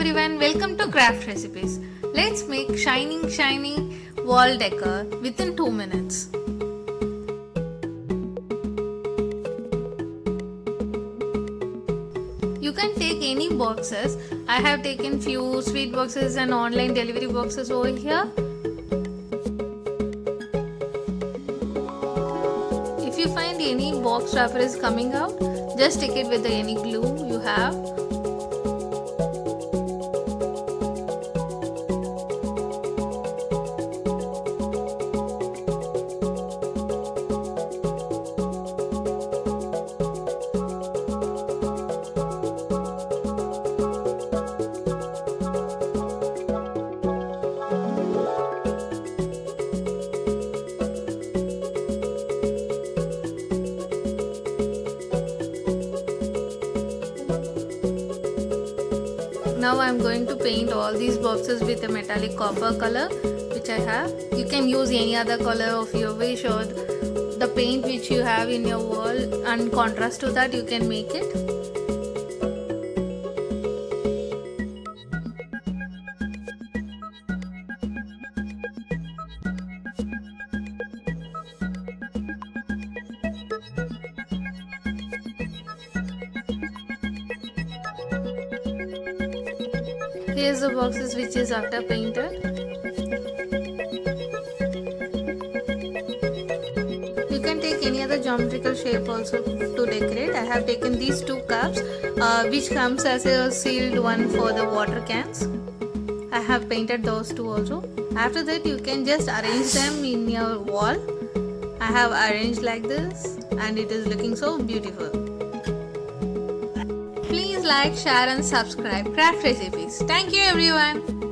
everyone, welcome to Craft Recipes. Let's make shining shiny wall decor within 2 minutes. You can take any boxes. I have taken few sweet boxes and online delivery boxes over here. If you find any box wrapper is coming out, just stick it with any glue you have. Now I am going to paint all these boxes with a metallic copper color which I have. You can use any other color of your wish or the paint which you have in your wall, and contrast to that you can make it. Here's the boxes which is after painted. You can take any other geometrical shape also to decorate. I have taken these two cups which comes as a sealed one for the water cans. I have painted those two also. After that you can just arrange them in your wall. I have arranged like this and it is looking so beautiful. Please like, share and subscribe Craft Recipes. Thank you everyone.